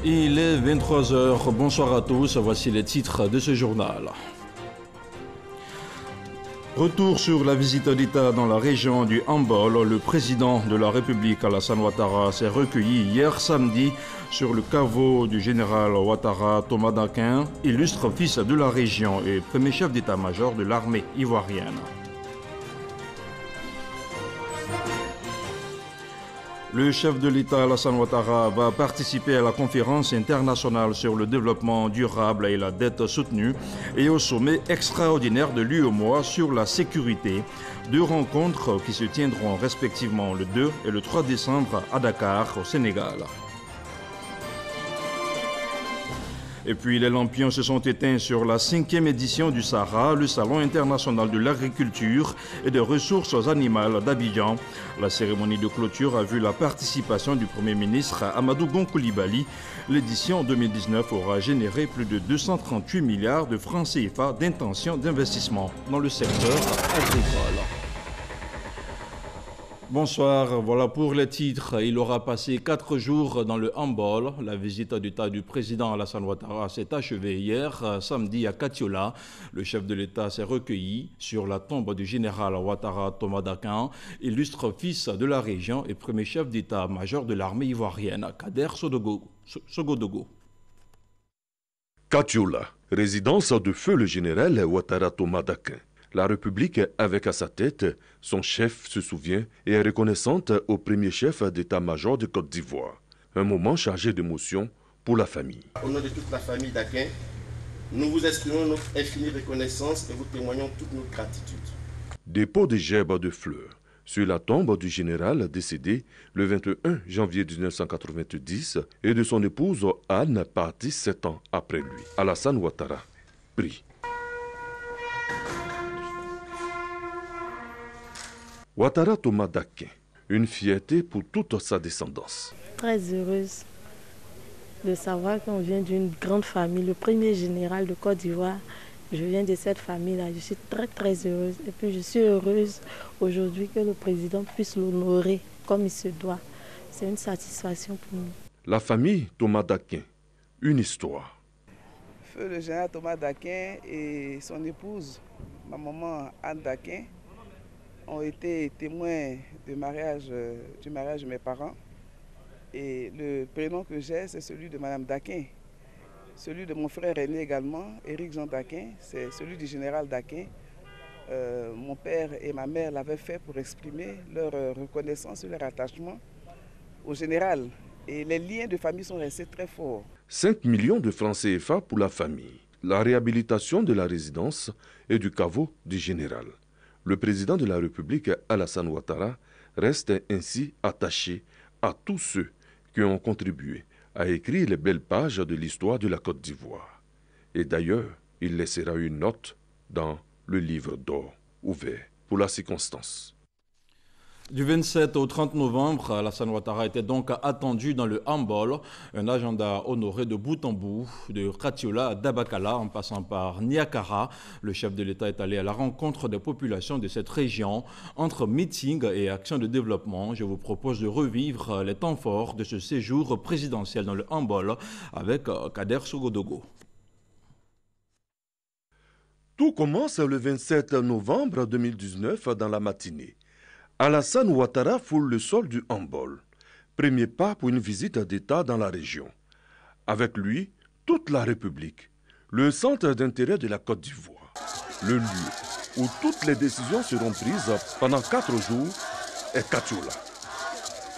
Il est 23 heures. Bonsoir à tous. Voici les titres de ce journal. Retour sur la visite d'État dans la région du Hambol. Le président de la République, Alassane Ouattara, s'est recueilli hier samedi sur le caveau du général Ouattara Thomas Dakin, illustre fils de la région et premier chef d'état-major de l'armée ivoirienne. Le chef de l'État, Alassane Ouattara, va participer à la conférence internationale sur le développement durable et la dette soutenue et au sommet extraordinaire de l'UEMOA sur la sécurité. Deux rencontres qui se tiendront respectivement le 2 et le 3 décembre à Dakar, au Sénégal. Et puis les lampions se sont éteints sur la 5e édition du Sahara, le Salon international de l'agriculture et des ressources animales d'Abidjan. La cérémonie de clôture a vu la participation du Premier ministre Amadou Gon Coulibaly. L'édition 2019 aura généré plus de 238 milliards de francs CFA d'intentions d'investissement dans le secteur agricole. Bonsoir, voilà pour les titres. Il aura passé 4 jours dans le Hambol. La visite d'État du président Alassane Ouattara s'est achevée hier, samedi à Katiola. Le chef de l'État s'est recueilli sur la tombe du général Ouattara Thomas Dakin, illustre fils de la région et premier chef d'état-major de l'armée ivoirienne, Kader Sogodogo. Katiola, résidence de feu le général Ouattara Thomas Dakin. La République, avec à sa tête, son chef se souvient et est reconnaissante au premier chef d'état-major de Côte d'Ivoire. Un moment chargé d'émotion pour la famille. Au nom de toute la famille Dakin, nous vous exprimons notre infinie reconnaissance et vous témoignons toute notre gratitude. Dépôt de gerbes de fleurs sur la tombe du général décédé le 21 janvier 1990 et de son épouse Anne, partie 7 ans après lui. Alassane Ouattara prie. Ouattara Thomas Dakin, une fierté pour toute sa descendance. Très heureuse de savoir qu'on vient d'une grande famille, le premier général de Côte d'Ivoire. Je viens de cette famille-là, je suis très heureuse. Et puis je suis heureuse aujourd'hui que le président puisse l'honorer comme il se doit. C'est une satisfaction pour nous. La famille Thomas Dakin, une histoire. Feu le général Thomas Dakin et son épouse, ma maman Anne Dakin, ont été témoins du mariage de mes parents. Et le prénom que j'ai, c'est celui de Madame Dakin. Celui de mon frère aîné également, Éric Jean Dakin, c'est celui du général Dakin. Mon père et ma mère l'avaient fait pour exprimer leur reconnaissance et leur attachement au général. Et les liens de famille sont restés très forts. 5 millions de francs CFA pour la famille. La réhabilitation de la résidence et du caveau du général. Le président de la République, Alassane Ouattara, reste ainsi attaché à tous ceux qui ont contribué à écrire les belles pages de l'histoire de la Côte d'Ivoire. Et d'ailleurs, il laissera une note dans le livre d'or ouvert pour la circonstance. Du 27 au 30 novembre, Alassane Ouattara était donc attendu dans le Hambol, un agenda honoré de bout en bout, de Katiola à Dabakala en passant par Niakara. Le chef de l'État est allé à la rencontre des populations de cette région. Entre meetings et actions de développement, je vous propose de revivre les temps forts de ce séjour présidentiel dans le Hambol avec Kader Sogodogo. Tout commence le 27 novembre 2019 dans la matinée. Alassane Ouattara foule le sol du Hambol. Premier pas pour une visite d'État dans la région. Avec lui, toute la République, le centre d'intérêt de la Côte d'Ivoire, le lieu où toutes les décisions seront prises pendant 4 jours est Katiola.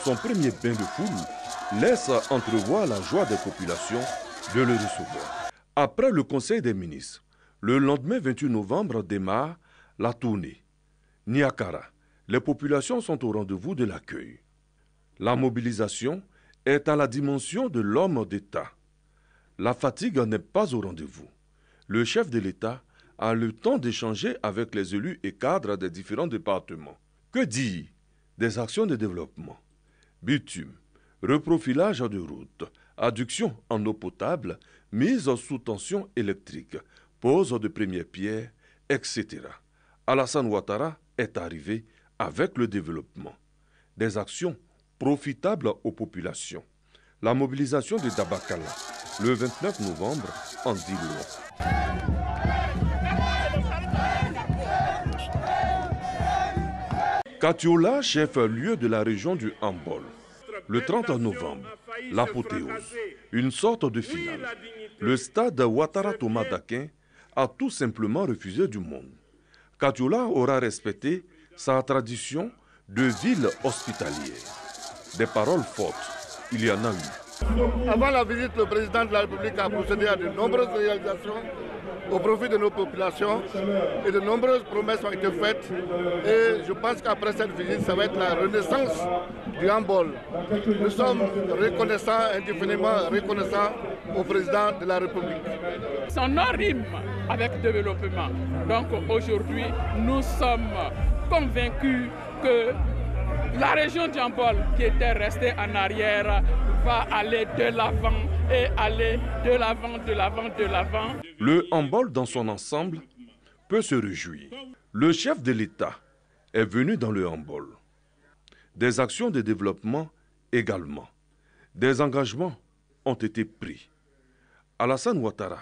Son premier bain de foule laisse entrevoir la joie des populations de le recevoir. Après le Conseil des ministres, le lendemain 28 novembre démarre la tournée. Niakara. Les populations sont au rendez-vous de l'accueil. La mobilisation est à la dimension de l'homme d'État. La fatigue n'est pas au rendez-vous. Le chef de l'État a le temps d'échanger avec les élus et cadres des différents départements. Que dire des actions de développement? Bitume, reprofilage de routes, adduction en eau potable, mise sous tension électrique, pose de première pierre, etc. Alassane Ouattara est arrivé avec le développement. Des actions profitables aux populations. La mobilisation de Dabakala, le 29 novembre, en dit long. Katiola, chef-lieu de la région du Hambol. Le 30 novembre, l'apothéose, une sorte de finale. Le stade Ouattara Thomas Dakin a tout simplement refusé du monde. Katiola aura respecté sa tradition de ville hospitalière. Des paroles fortes, il y en a eu. Avant la visite, le président de la République a procédé à de nombreuses réalisations au profit de nos populations et de nombreuses promesses ont été faites. Et je pense qu'après cette visite, ça va être la renaissance du handball. Nous sommes reconnaissants, indéfiniment reconnaissants au président de la République. Son nom rime avec développement. Donc aujourd'hui, nous sommes convaincus que la région du handball, qui était restée en arrière, va aller de l'avant et aller de l'avant, de l'avant, de l'avant. Le handball dans son ensemble peut se réjouir. Le chef de l'État est venu dans le handball. Des actions de développement également. Des engagements ont été pris. Alassane Ouattara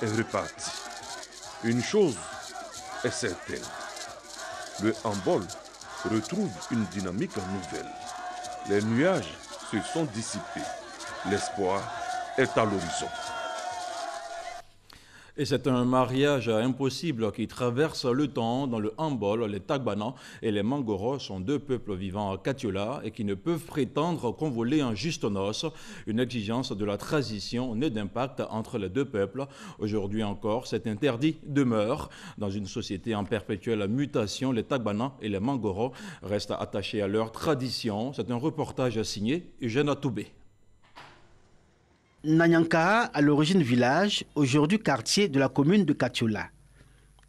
est reparti. Une chose est certaine. Le handball retrouve une dynamique nouvelle. Les nuages se sont dissipés. L'espoir est à l'horizon. Et c'est un mariage impossible qui traverse le temps. Dans le handball, les Tagbana et les Mangoro sont deux peuples vivant à Katiola et qui ne peuvent prétendre convoler en juste noces. Une exigence de la transition née d'impact entre les deux peuples. Aujourd'hui encore, cet interdit demeure. Dans une société en perpétuelle mutation, les Tagbana et les Mangoro restent attachés à leur tradition. C'est un reportage signé Eugène Atoubé. Nanyankara, à l'origine village, aujourd'hui quartier de la commune de Katiola.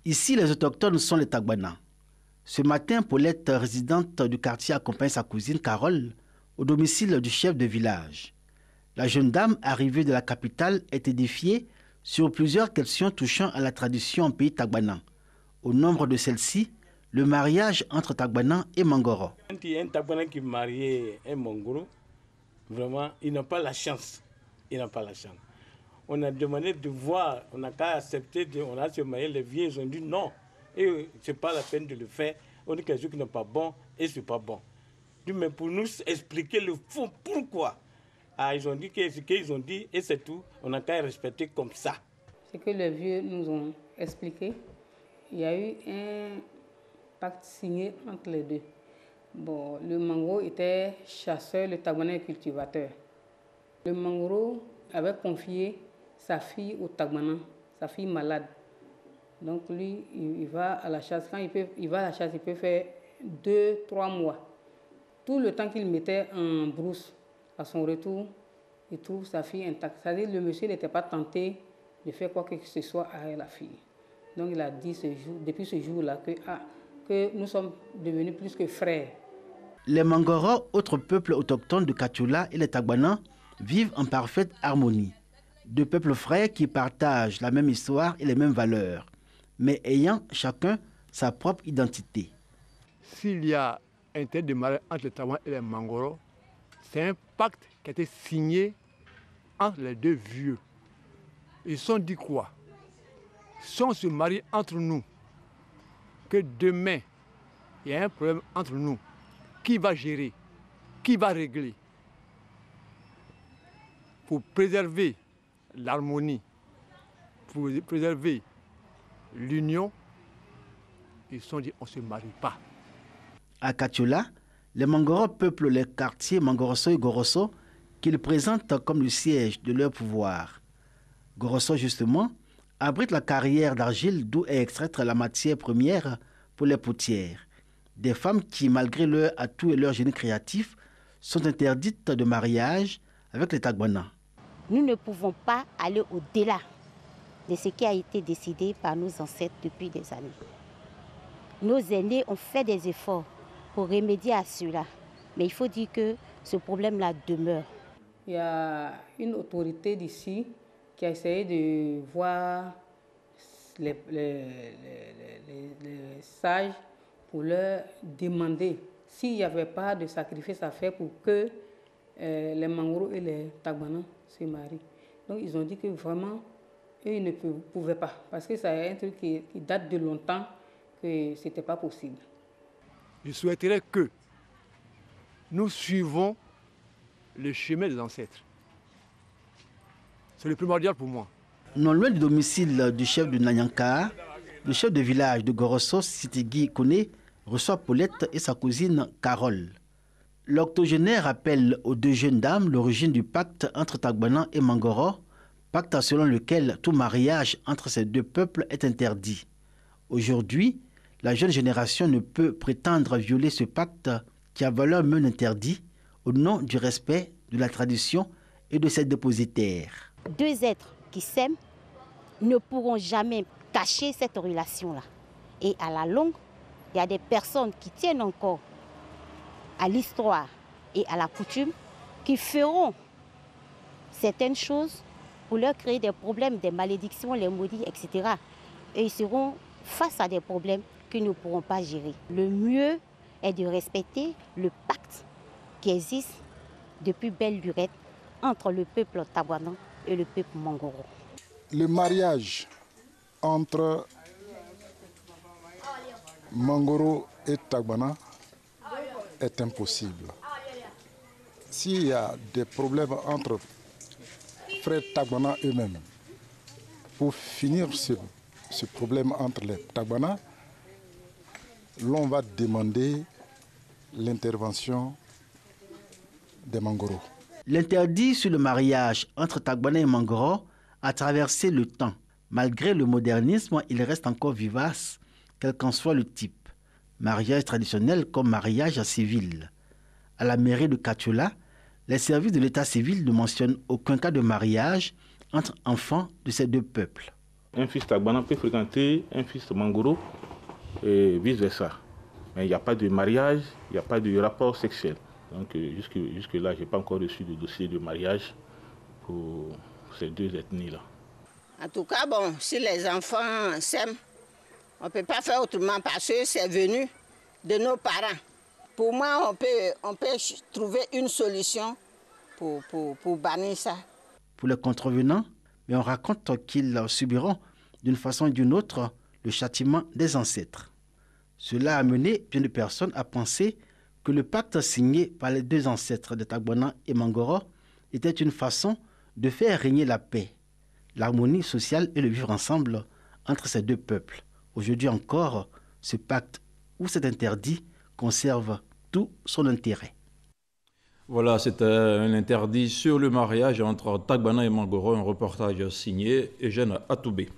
Ici, les autochtones sont les Tagbana. Ce matin, Paulette, résidente du quartier, accompagne sa cousine Carole au domicile du chef de village. La jeune dame, arrivée de la capitale, est édifiée sur plusieurs questions touchant à la tradition en pays Tagbana. Au nombre de celles-ci, le mariage entre Tagbana et Mangoro. Quand il y a un Tagbana qui marie un Mangoro, vraiment, il n'a pas la chance. Il n'a pas la chance. On a demandé de voir, on n'a qu'à accepter, on a se marié, les vieux, ils ont dit non. Et ce n'est pas la peine de le faire. On dit quelque chose qui n'est pas bon et ce n'est pas bon. Mais pour nous expliquer le fond, pourquoi ils ont dit ce qu'ils ont dit et c'est tout. On n'a qu'à respecter comme ça. Ce que les vieux nous ont expliqué, il y a eu un pacte signé entre les deux. Bon, le Mangoro était chasseur, le Tagbana est cultivateur. Le Mangoro avait confié sa fille au Tagbana, sa fille malade. Donc lui, il va à la chasse. Quand il va à la chasse, il peut faire 2-3 mois. Tout le temps qu'il mettait en brousse, à son retour, il trouve sa fille intacte. C'est-à-dire que le monsieur n'était pas tenté de faire quoi que ce soit à la fille. Donc il a dit depuis ce jour-là que nous sommes devenus plus que frères. Les Mangoro, autres peuples autochtones de Katiola et les Tagbana, vivent en parfaite harmonie. Deux peuples frères qui partagent la même histoire et les mêmes valeurs, mais ayant chacun sa propre identité. S'il y a un intérêt de mariage entre les Tagbana et les Mangoro, c'est un pacte qui a été signé entre les deux vieux. Ils se sont dit quoi? Si on se marie entre nous, que demain, il y a un problème entre nous, qui va gérer? Qui va régler? Pour préserver l'harmonie, pour préserver l'union, ils se sont dit on ne se marie pas. À Katiola, les Mangoro peuplent les quartiers Mangoroso et Goroso qu'ils présentent comme le siège de leur pouvoir. Goroso, justement, abrite la carrière d'argile d'où est extraite la matière première pour les potières. Des femmes qui, malgré leur atout et leur génie créatif, sont interdites de mariage avec les Tagbana. Nous ne pouvons pas aller au-delà de ce qui a été décidé par nos ancêtres depuis des années. Nos aînés ont fait des efforts pour remédier à cela, mais il faut dire que ce problème-là demeure. Il y a une autorité d'ici qui a essayé de voir les sages pour leur demander s'il n'y avait pas de sacrifice à faire pour que les Mangoro et les Tagbana se marient. Donc ils ont dit que vraiment, eux, ils ne pouvaient pas. Parce que ça est un truc qui date de longtemps, que ce n'était pas possible. Je souhaiterais que nous suivons le chemin des ancêtres. C'est le primordial pour moi. Non loin du domicile du chef de Nanyanka, le chef de village de Gorosso, Sitigui Kone, reçoit Paulette et sa cousine Carole. L'octogénaire rappelle aux deux jeunes dames l'origine du pacte entre Tagbana et Mangoro, pacte selon lequel tout mariage entre ces deux peuples est interdit. Aujourd'hui, la jeune génération ne peut prétendre violer ce pacte qui a valeur même interdit au nom du respect de la tradition et de ses dépositaires. Deux êtres qui s'aiment ne pourront jamais cacher cette relation-là. Et à la longue, il y a des personnes qui tiennent encore à l'histoire et à la coutume qui feront certaines choses pour leur créer des problèmes, des malédictions, les maudits, etc. Et ils seront face à des problèmes qu'ils ne pourront pas gérer. Le mieux est de respecter le pacte qui existe depuis belle lurette entre le peuple tabanan et le peuple Mangoro. Le mariage entre Mangoro et Tagbana est impossible. S'il y a des problèmes entre frères Tagbana eux-mêmes, pour finir ce problème entre les Tagbana, l'on va demander l'intervention des Mangoro. L'interdit sur le mariage entre Tagbana et Mangoro a traversé le temps. Malgré le modernisme, il reste encore vivace, quel qu'en soit le type. Mariage traditionnel comme mariage civil. À la mairie de Katiola, les services de l'état civil ne mentionnent aucun cas de mariage entre enfants de ces deux peuples. Un fils Tagbana peut fréquenter un fils Mangoro et vice-versa. Mais il n'y a pas de mariage, il n'y a pas de rapport sexuel. Donc jusque-là, je n'ai pas encore reçu de dossier de mariage pour ces deux ethnies-là. En tout cas, bon, si les enfants s'aiment, on ne peut pas faire autrement parce que c'est venu de nos parents. Pour moi, on peut trouver une solution pour bannir ça. Pour les contrevenants, mais on raconte qu'ils subiront d'une façon ou d'une autre le châtiment des ancêtres. Cela a amené bien de personnes à penser que le pacte signé par les deux ancêtres de Tagbana et Mangoro était une façon de faire régner la paix, l'harmonie sociale et le vivre ensemble entre ces deux peuples. Aujourd'hui encore, ce pacte ou cet interdit conserve tout son intérêt. Voilà, c'était un interdit sur le mariage entre Tagbana et Mangoro, un reportage signé Eugène Atoubé.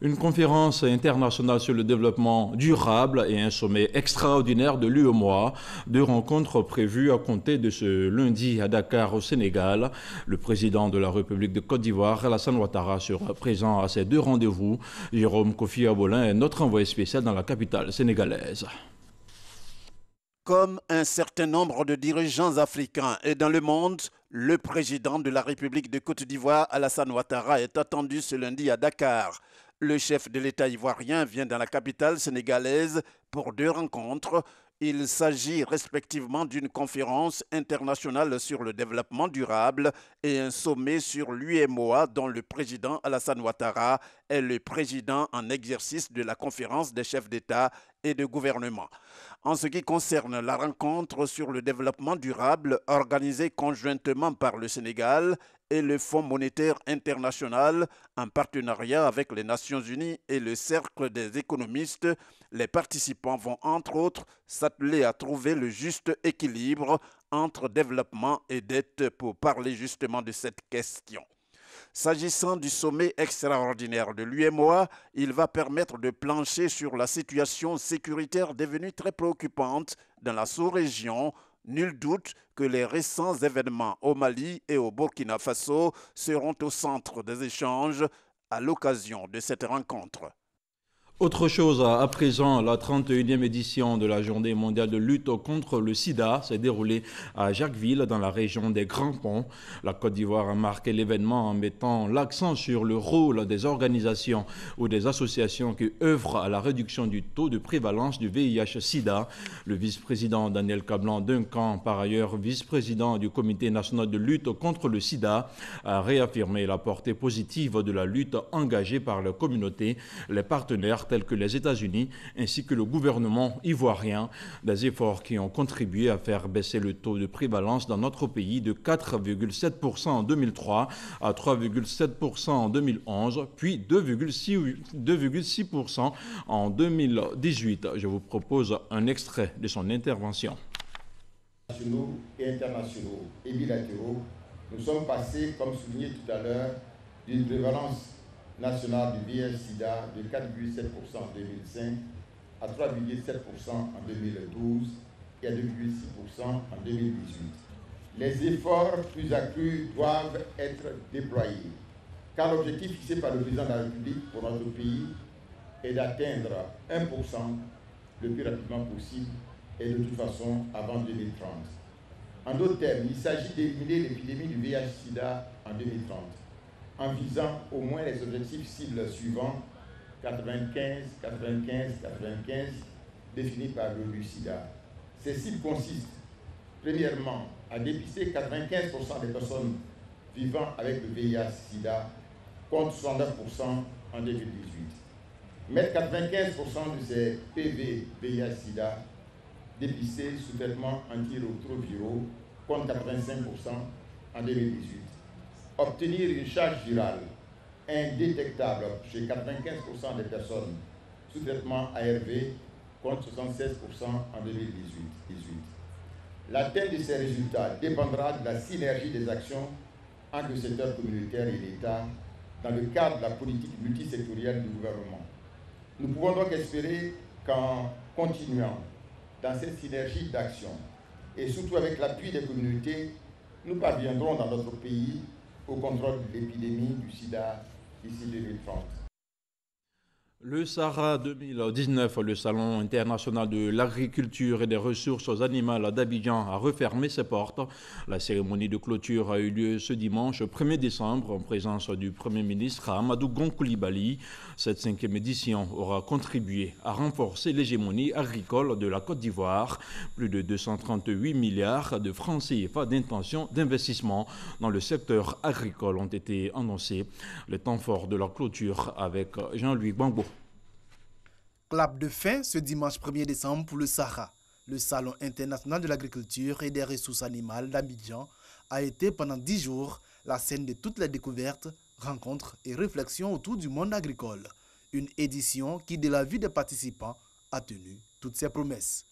Une conférence internationale sur le développement durable et un sommet extraordinaire de l'UEMOA, deux rencontres prévues à compter de ce lundi à Dakar au Sénégal. Le président de la République de Côte d'Ivoire, Alassane Ouattara, sera présent à ces deux rendez-vous. Jérôme Kofi Abolin est notre envoyé spécial dans la capitale sénégalaise. Comme un certain nombre de dirigeants africains et dans le monde, le président de la République de Côte d'Ivoire, Alassane Ouattara, est attendu ce lundi à Dakar. Le chef de l'État ivoirien vient dans la capitale sénégalaise pour deux rencontres. Il s'agit respectivement d'une conférence internationale sur le développement durable et un sommet sur l'UEMOA dont le président Alassane Ouattara est le président en exercice de la conférence des chefs d'État et de gouvernement. En ce qui concerne la rencontre sur le développement durable organisée conjointement par le Sénégal et le Fonds monétaire international en partenariat avec les Nations unies et le Cercle des économistes, les participants vont entre autres s'atteler à trouver le juste équilibre entre développement et dette pour parler justement de cette question. S'agissant du sommet extraordinaire de l'UEMOA, il va permettre de plancher sur la situation sécuritaire devenue très préoccupante dans la sous-région. Nul doute que les récents événements au Mali et au Burkina Faso seront au centre des échanges à l'occasion de cette rencontre. Autre chose, à présent, la 31e édition de la Journée mondiale de lutte contre le sida s'est déroulée à Jacquesville, dans la région des Grands Ponts. La Côte d'Ivoire a marqué l'événement en mettant l'accent sur le rôle des organisations ou des associations qui œuvrent à la réduction du taux de prévalence du VIH-Sida. Le vice-président Daniel Cablan-Duncan, par ailleurs vice-président du Comité national de lutte contre le sida, a réaffirmé la portée positive de la lutte engagée par la communauté, les partenaires tels que les États-Unis ainsi que le gouvernement ivoirien, des efforts qui ont contribué à faire baisser le taux de prévalence dans notre pays de 4,7% en 2003 à 3,7% en 2011, puis 2,6% en 2018. Je vous propose un extrait de son intervention. Nationaux et internationaux et bilatéraux, nous sommes passés, comme souligné tout à l'heure, d'une prévalence national du VIH-Sida de 4,7% en 2005 à 3,7% en 2012 et à 2,6% en 2018. Les efforts plus accrus doivent être déployés, car l'objectif fixé par le président de la République pour notre pays est d'atteindre 1% le plus rapidement possible et de toute façon avant 2030. En d'autres termes, il s'agit d'éliminer l'épidémie du VIH-Sida en 2030. En visant au moins les objectifs cibles suivants, 95, 95, 95, définis par l'ONU-SIDA. Ces cibles consistent, premièrement, à dépister 95% des personnes vivant avec le VIH-Sida, contre 69% en 2018. Mettre 95% de ces PV VIH-Sida dépistés sous traitement antirétroviraux, contre 85% en 2018. Obtenir une charge virale indétectable chez 95% des personnes sous traitement ARV contre 76% en 2018. L'atteinte de ces résultats dépendra de la synergie des actions entre le secteur communautaire et l'État dans le cadre de la politique multisectorielle du gouvernement. Nous pouvons donc espérer qu'en continuant dans cette synergie d'action et surtout avec l'appui des communautés, nous parviendrons dans notre pays au contrôle de l'épidémie du sida d'ici 2030. Le Sahara 2019, le Salon international de l'agriculture et des ressources animales d'Abidjan a refermé ses portes. La cérémonie de clôture a eu lieu ce dimanche 1er décembre en présence du Premier ministre Amadou Gon Coulibaly. Cette 5e édition aura contribué à renforcer l'hégémonie agricole de la Côte d'Ivoire. Plus de 238 milliards de francs CFA d'intention d'investissement dans le secteur agricole ont été annoncés. Le temps fort de la clôture avec Jean-Louis Gbangbo. Clap de fin ce dimanche 1er décembre pour le Sahara. Le Salon international de l'agriculture et des ressources animales d'Abidjan a été pendant 10 jours la scène de toutes les découvertes, rencontres et réflexions autour du monde agricole. Une édition qui, de la vie des participants, a tenu toutes ses promesses.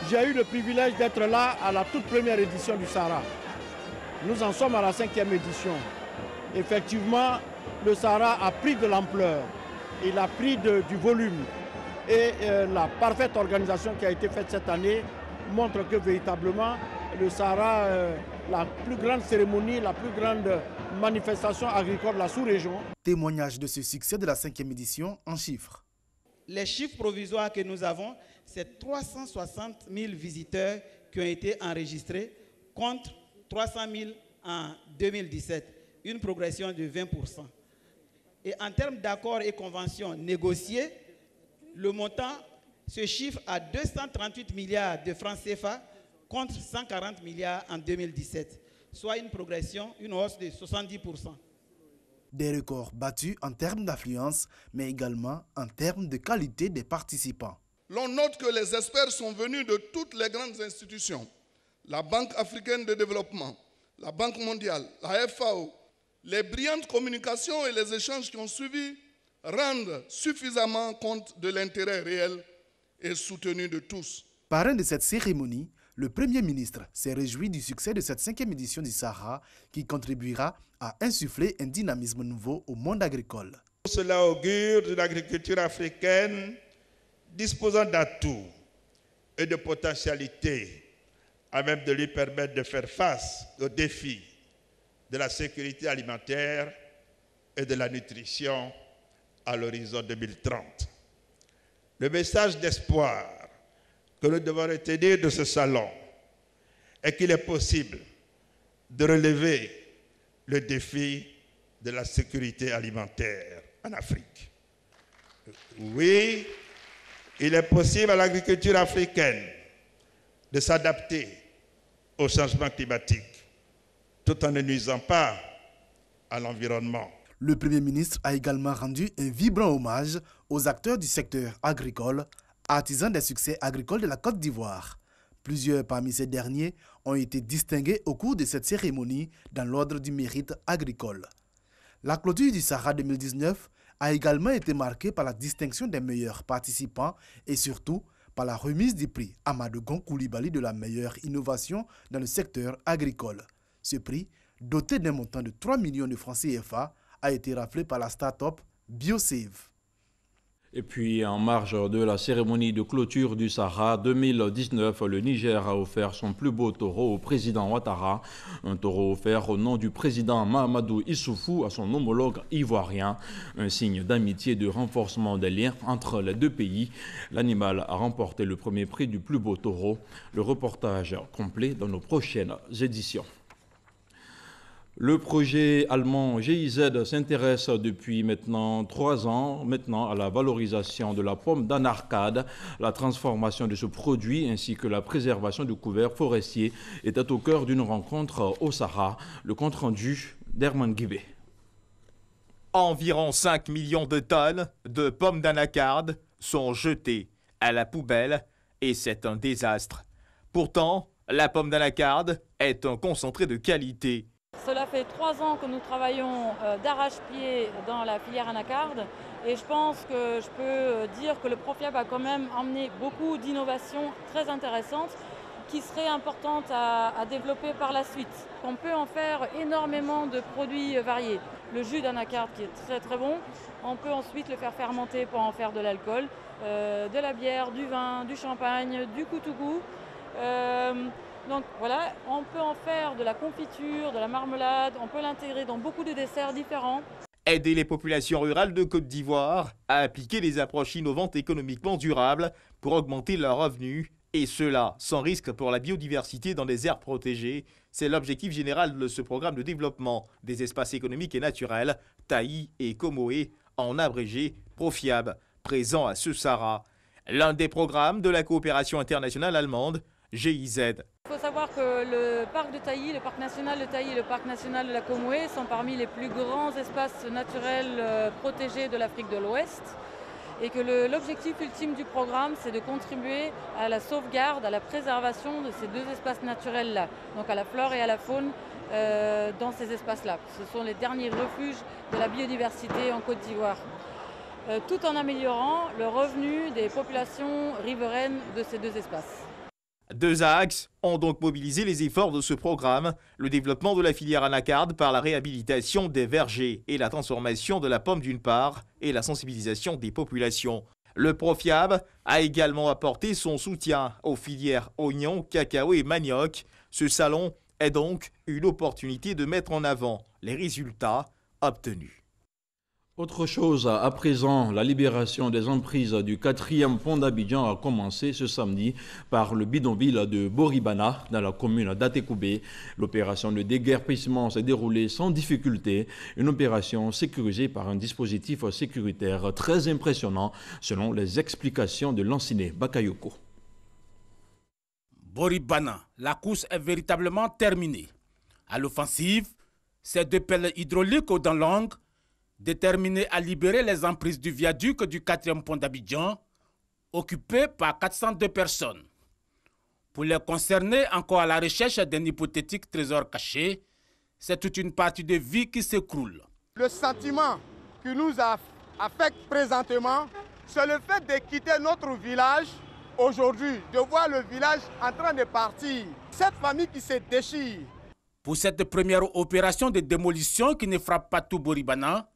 J'ai eu le privilège d'être là à la toute première édition du Sahara. Nous en sommes à la 5e édition. Effectivement, le Sahara a pris de l'ampleur, il a pris du volume. Et la parfaite organisation qui a été faite cette année montre que véritablement le Sahara, la plus grande cérémonie, la plus grande manifestation agricole de la sous-région. Témoignage de ce succès de la 5e édition en chiffres. Les chiffres provisoires que nous avons, c'est 360 000 visiteurs qui ont été enregistrés contre 300 000 en 2017, une progression de 20%. Et en termes d'accords et conventions négociés, le montant se chiffre à 238 milliards de francs CFA contre 140 milliards en 2017, soit une progression, une hausse de 70%. Des records battus en termes d'affluence, mais également en termes de qualité des participants. L'on note que les experts sont venus de toutes les grandes institutions, la Banque africaine de développement, la Banque mondiale, la FAO. Les brillantes communications et les échanges qui ont suivi rendent suffisamment compte de l'intérêt réel et soutenu de tous. Parrain de cette cérémonie, le Premier ministre s'est réjoui du succès de cette 5e édition du Sahara qui contribuera à insuffler un dynamisme nouveau au monde agricole. Cela augure d'une agriculture africaine disposant d'atouts et de potentialités à même de lui permettre de faire face aux défis de la sécurité alimentaire et de la nutrition à l'horizon 2030. Le message d'espoir que nous devons retenir de ce salon est qu'il est possible de relever le défi de la sécurité alimentaire en Afrique. Oui, il est possible à l'agriculture africaine de s'adapter au changement climatique tout en ne nuisant pas à l'environnement. Le Premier ministre a également rendu un vibrant hommage aux acteurs du secteur agricole, artisans des succès agricoles de la Côte d'Ivoire. Plusieurs parmi ces derniers ont été distingués au cours de cette cérémonie dans l'ordre du mérite agricole. La clôture du Sahara 2019 a également été marquée par la distinction des meilleurs participants et surtout par la remise du prix Amadou Gon Coulibaly de la meilleure innovation dans le secteur agricole. Ce prix, doté d'un montant de 3 millions de francs CFA, a été raflé par la start-up BioSave. Et puis, en marge de la cérémonie de clôture du Sahara 2019, le Niger a offert son plus beau taureau au président Ouattara. Un taureau offert au nom du président Mahamadou Issoufou à son homologue ivoirien. Un signe d'amitié et de renforcement des liens entre les deux pays. L'animal a remporté le premier prix du plus beau taureau. Le reportage complet dans nos prochaines éditions. Le projet allemand GIZ s'intéresse depuis maintenant 3 ans à la valorisation de la pomme d'Anarcade. La transformation de ce produit ainsi que la préservation du couvert forestier était au cœur d'une rencontre au Sahara. Le compte-rendu d'Herman Guibé. Environ 5 millions de tonnes de pommes d'anacarde sont jetées à la poubelle et c'est un désastre. Pourtant, la pomme d'anacarde est un concentré de qualité. Cela fait 3 ans que nous travaillons d'arrache-pied dans la filière anacarde et je pense que je peux dire que le Profiab a quand même emmené beaucoup d'innovations très intéressantes qui seraient importantes à développer par la suite. On peut en faire énormément de produits variés. Le jus d'anacarde qui est très très bon, on peut ensuite le faire fermenter pour en faire de l'alcool, de la bière, du vin, du champagne, du koutougou. Donc voilà, on peut en faire de la confiture, de la marmelade, on peut l'intégrer dans beaucoup de desserts différents. Aider les populations rurales de Côte d'Ivoire à appliquer des approches innovantes économiquement durables pour augmenter leurs revenus, et cela sans risque pour la biodiversité dans des aires protégées. C'est l'objectif général de ce programme de développement des espaces économiques et naturels, TAI et Comoé, en abrégé Profiab, présent à ce Sahara. L'un des programmes de la coopération internationale allemande, GIZ. Il faut savoir que le parc de Taï, le parc national de Taï et le parc national de la Comoé sont parmi les plus grands espaces naturels protégés de l'Afrique de l'Ouest et que l'objectif ultime du programme, c'est de contribuer à la sauvegarde, à la préservation de ces deux espaces naturels-là, donc à la flore et à la faune dans ces espaces-là. Ce sont les derniers refuges de la biodiversité en Côte d'Ivoire, tout en améliorant le revenu des populations riveraines de ces deux espaces. 2 axes ont donc mobilisé les efforts de ce programme, le développement de la filière anacarde par la réhabilitation des vergers et la transformation de la pomme d'une part et la sensibilisation des populations. Le Profiab a également apporté son soutien aux filières oignons, cacao et manioc. Ce salon est donc une opportunité de mettre en avant les résultats obtenus. Autre chose, à présent, la libération des emprises du 4e pont d'Abidjan a commencé ce samedi par le bidonville de Boribana, dans la commune d'Atekoubé. L'opération de déguerpissement s'est déroulée sans difficulté, une opération sécurisée par un dispositif sécuritaire très impressionnant, selon les explications de Lanciné Bakayoko. Boribana, la course est véritablement terminée. À l'offensive, ces 2 pelles hydrauliques aux dents longues, déterminé à libérer les emprises du viaduc du 4e pont d'Abidjan, occupé par 402 personnes. Pour les concerner encore à la recherche d'un hypothétique trésor caché, c'est toute une partie de vie qui s'écroule. Le sentiment qui nous affecte présentement, c'est le fait de quitter notre village aujourd'hui, de voir le village en train de partir. Cette famille qui se déchire. Pour cette première opération de démolition qui ne frappe pas tout Boribana,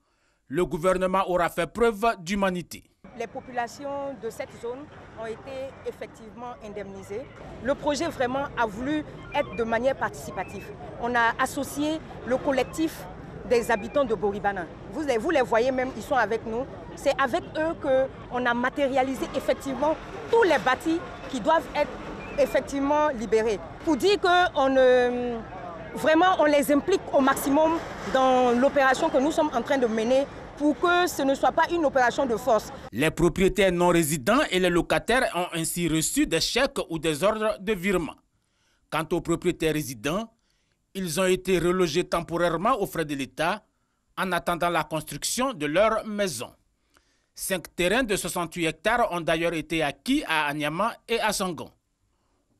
le gouvernement aura fait preuve d'humanité. Les populations de cette zone ont été effectivement indemnisées. Le projet vraiment a voulu être de manière participative. On a associé le collectif des habitants de Boribana. Vous les voyez même, ils sont avec nous. C'est avec eux qu'on a matérialisé effectivement tous les bâtis qui doivent être effectivement libérés. Pour dire qu'on vraiment on les implique au maximum dans l'opération que nous sommes en train de mener pour que ce ne soit pas une opération de force. Les propriétaires non résidents et les locataires ont ainsi reçu des chèques ou des ordres de virement. Quant aux propriétaires résidents, ils ont été relogés temporairement aux frais de l'État en attendant la construction de leur maison. 5 terrains de 68 hectares ont d'ailleurs été acquis à Anyama et à Sangon.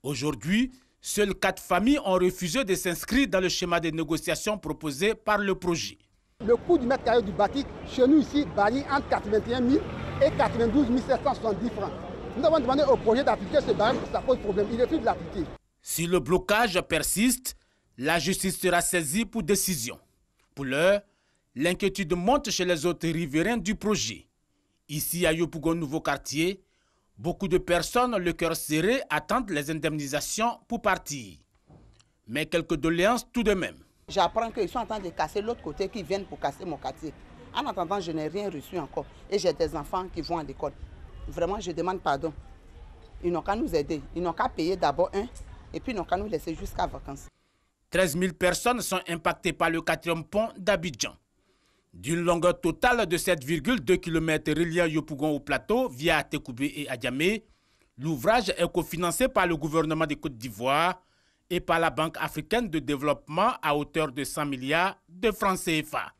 Aujourd'hui, seules 4 familles ont refusé de s'inscrire dans le schéma de négociation proposé par le projet. Le coût du mètre carré du bâti, chez nous ici, varie entre 81 000 et 92 770 francs. Nous avons demandé au projet d'appliquer ce barème parce que ça pose problème. Il refuse de l'appliquer. Si le blocage persiste, la justice sera saisie pour décision. Pour l'heure, l'inquiétude monte chez les autres riverains du projet. Ici à Yopougon, nouveau quartier, beaucoup de personnes, le cœur serré, attendent les indemnisations pour partir. Mais quelques doléances tout de même. J'apprends qu'ils sont en train de casser l'autre côté, qui viennent pour casser mon quartier. En attendant, je n'ai rien reçu encore. Et j'ai des enfants qui vont à l'école. Vraiment, je demande pardon. Ils n'ont qu'à nous aider. Ils n'ont qu'à payer d'abord un, et puis ils n'ont qu'à nous laisser jusqu'à vacances. 13 000 personnes sont impactées par le 4e pont d'Abidjan. D'une longueur totale de 7,2 km reliant Yopougon au plateau via Tekoubé et Adjamé, l'ouvrage est cofinancé par le gouvernement de Côte d'Ivoire et par la Banque africaine de développement à hauteur de 100 milliards de francs CFA.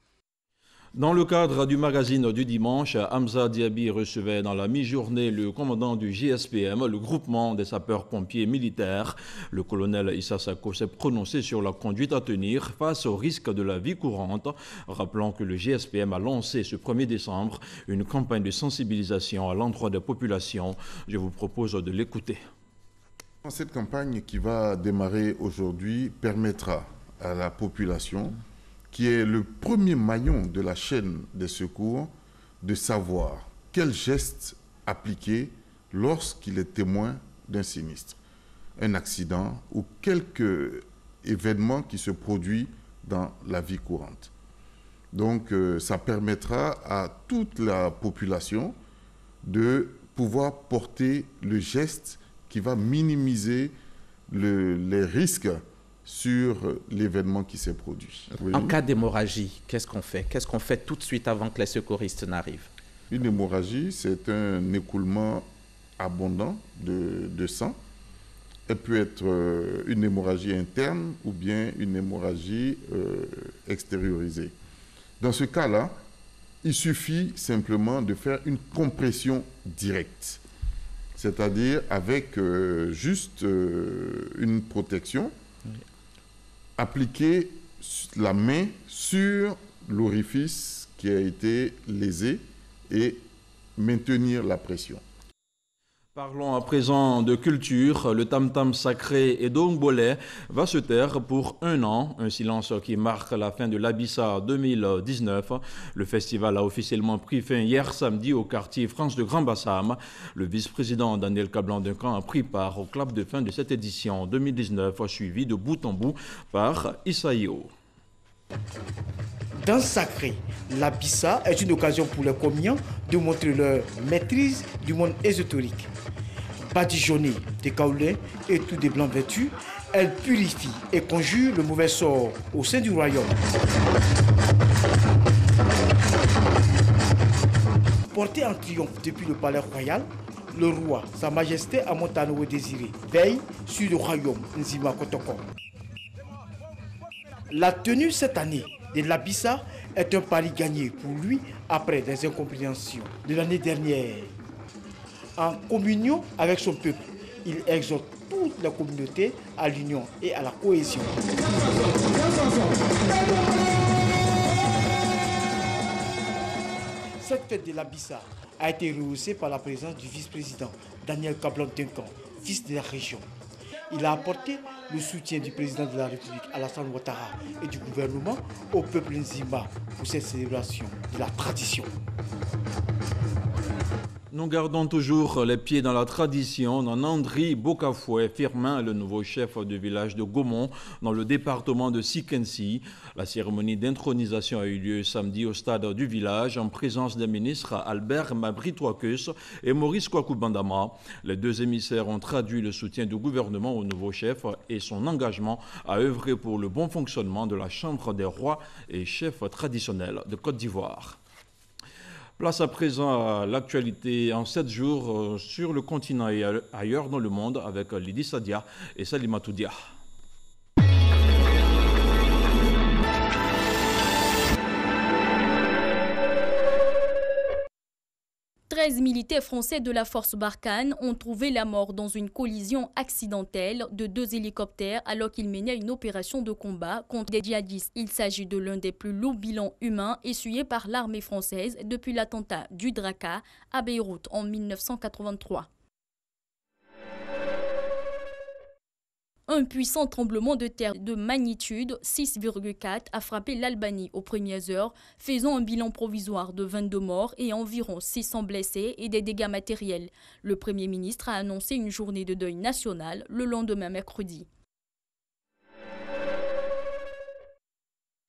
Dans le cadre du magazine du dimanche, Hamza Diaby recevait dans la mi-journée le commandant du GSPM, le groupement des sapeurs-pompiers militaires. Le colonel Issa Sako s'est prononcé sur la conduite à tenir face au risque de la vie courante, rappelant que le GSPM a lancé ce 1er décembre une campagne de sensibilisation à l'endroit des populations. Je vous propose de l'écouter. Cette campagne qui va démarrer aujourd'hui permettra à la population, qui est le premier maillon de la chaîne des secours, de savoir quels gestes appliquer lorsqu'il est témoin d'un sinistre, un accident ou quelque événement qui se produit dans la vie courante. Donc, ça permettra à toute la population de pouvoir porter le geste qui va minimiser les risques sur l'événement qui s'est produit. Oui. En cas d'hémorragie, qu'est-ce qu'on fait? Qu'est-ce qu'on fait tout de suite avant que les secouristes n'arrivent? Une hémorragie, c'est un écoulement abondant de sang. Elle peut être une hémorragie interne ou bien une hémorragie extériorisée. Dans ce cas-là, il suffit simplement de faire une compression directe, c'est-à-dire avec juste une protection, appliquer la main sur l'orifice qui a été lésé et maintenir la pression. Parlons à présent de culture. Le tam-tam sacré Edongbolé va se taire pour 1 an, un silence qui marque la fin de l'Abissa 2019. Le festival a officiellement pris fin hier samedi au quartier France de Grand Bassam. Le vice-président Daniel Kablan-Duncan a pris part au clap de fin de cette édition 2019, suivi de bout en bout par Issaïo. Danse sacrée, l'Abissa est une occasion pour les communiants de montrer leur maîtrise du monde ésotérique. Badigeonnée, des kaolins et tout des blancs vêtus, elle purifie et conjure le mauvais sort au sein du royaume. Porté en triomphe depuis le palais royal, le roi, Sa Majesté Amontanoé Désiré, veille sur le royaume Nzima Kotoko. La tenue cette année de l'Abissa est un pari gagné pour lui après des incompréhensions de l'année dernière. En communion avec son peuple, il exhorte toute la communauté à l'union et à la cohésion. Cette fête de l'Abissa a été rehaussée par la présence du vice-président Daniel Kablan-Duncan, fils de la région. Il a apporté le soutien du président de la République, Alassane Ouattara, et du gouvernement au peuple Nzima pour cette célébration de la tradition. Nous gardons toujours les pieds dans la tradition. Nandri Bokafoué Firmin, le nouveau chef du village de Gaumont, dans le département de Sikensi. La cérémonie d'intronisation a eu lieu samedi au stade du village en présence des ministres Albert Mabritouakus et Maurice Kwaku-Bandama. Les deux émissaires ont traduit le soutien du gouvernement au nouveau chef et son engagement à œuvrer pour le bon fonctionnement de la Chambre des rois et chefs traditionnels de Côte d'Ivoire. Place à présent à l'actualité en 7 jours sur le continent et ailleurs dans le monde avec Lydie Sadia et Salimatou Dia. 13 militaires français de la force Barkhane ont trouvé la mort dans une collision accidentelle de 2 hélicoptères alors qu'ils menaient une opération de combat contre des djihadistes. Il s'agit de l'un des plus lourds bilans humains essuyés par l'armée française depuis l'attentat du Draka à Beyrouth en 1983. Un puissant tremblement de terre de magnitude 6,4 a frappé l'Albanie aux premières heures, faisant un bilan provisoire de 22 morts et environ 600 blessés et des dégâts matériels. Le Premier ministre a annoncé une journée de deuil national le lendemain mercredi.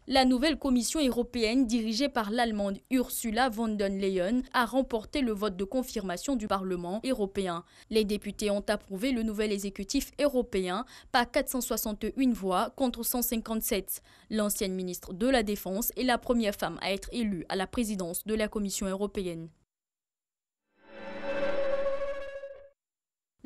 La nouvelle Commission européenne, dirigée par l'Allemande Ursula von der Leyen, a remporté le vote de confirmation du Parlement européen. Les députés ont approuvé le nouvel exécutif européen par 461 voix contre 157. L'ancienne ministre de la Défense est la première femme à être élue à la présidence de la Commission européenne.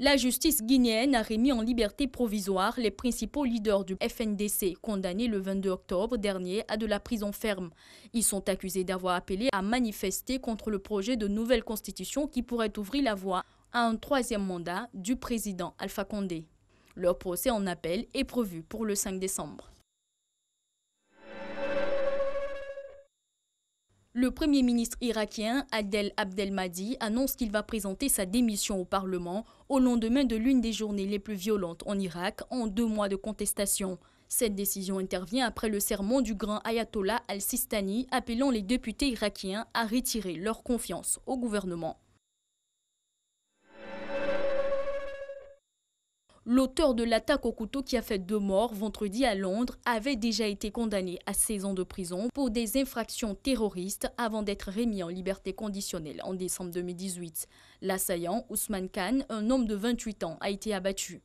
La justice guinéenne a remis en liberté provisoire les principaux leaders du FNDC, condamnés le 22 octobre dernier à de la prison ferme. Ils sont accusés d'avoir appelé à manifester contre le projet de nouvelle constitution qui pourrait ouvrir la voie à un 3e mandat du président Alpha Condé. Leur procès en appel est prévu pour le 5 décembre. Le Premier ministre irakien Adel Abdelmahdi annonce qu'il va présenter sa démission au Parlement au lendemain de l'une des journées les plus violentes en Irak en 2 mois de contestation. Cette décision intervient après le sermon du grand ayatollah al-Sistani appelant les députés irakiens à retirer leur confiance au gouvernement. L'auteur de l'attaque au couteau qui a fait 2 morts vendredi à Londres avait déjà été condamné à 16 ans de prison pour des infractions terroristes avant d'être remis en liberté conditionnelle en décembre 2018. L'assaillant, Ousmane Khan, un homme de 28 ans, a été abattu.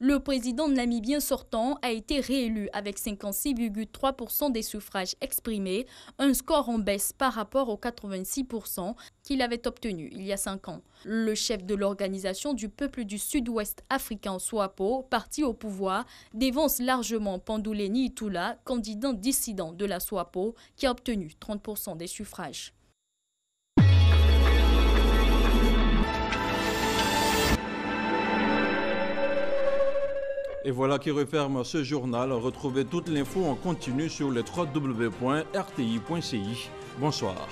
Le président namibien sortant a été réélu avec 56,3% des suffrages exprimés, un score en baisse par rapport aux 86% qu'il avait obtenu il y a 5 ans. Le chef de l'organisation du peuple du sud-ouest africain SWAPO, parti au pouvoir, dévance largement Panduleni Itula, candidat dissident de la SWAPO, qui a obtenu 30% des suffrages. Et voilà qui referme ce journal. Retrouvez toute l'info en continu sur le www.rti.ci. Bonsoir.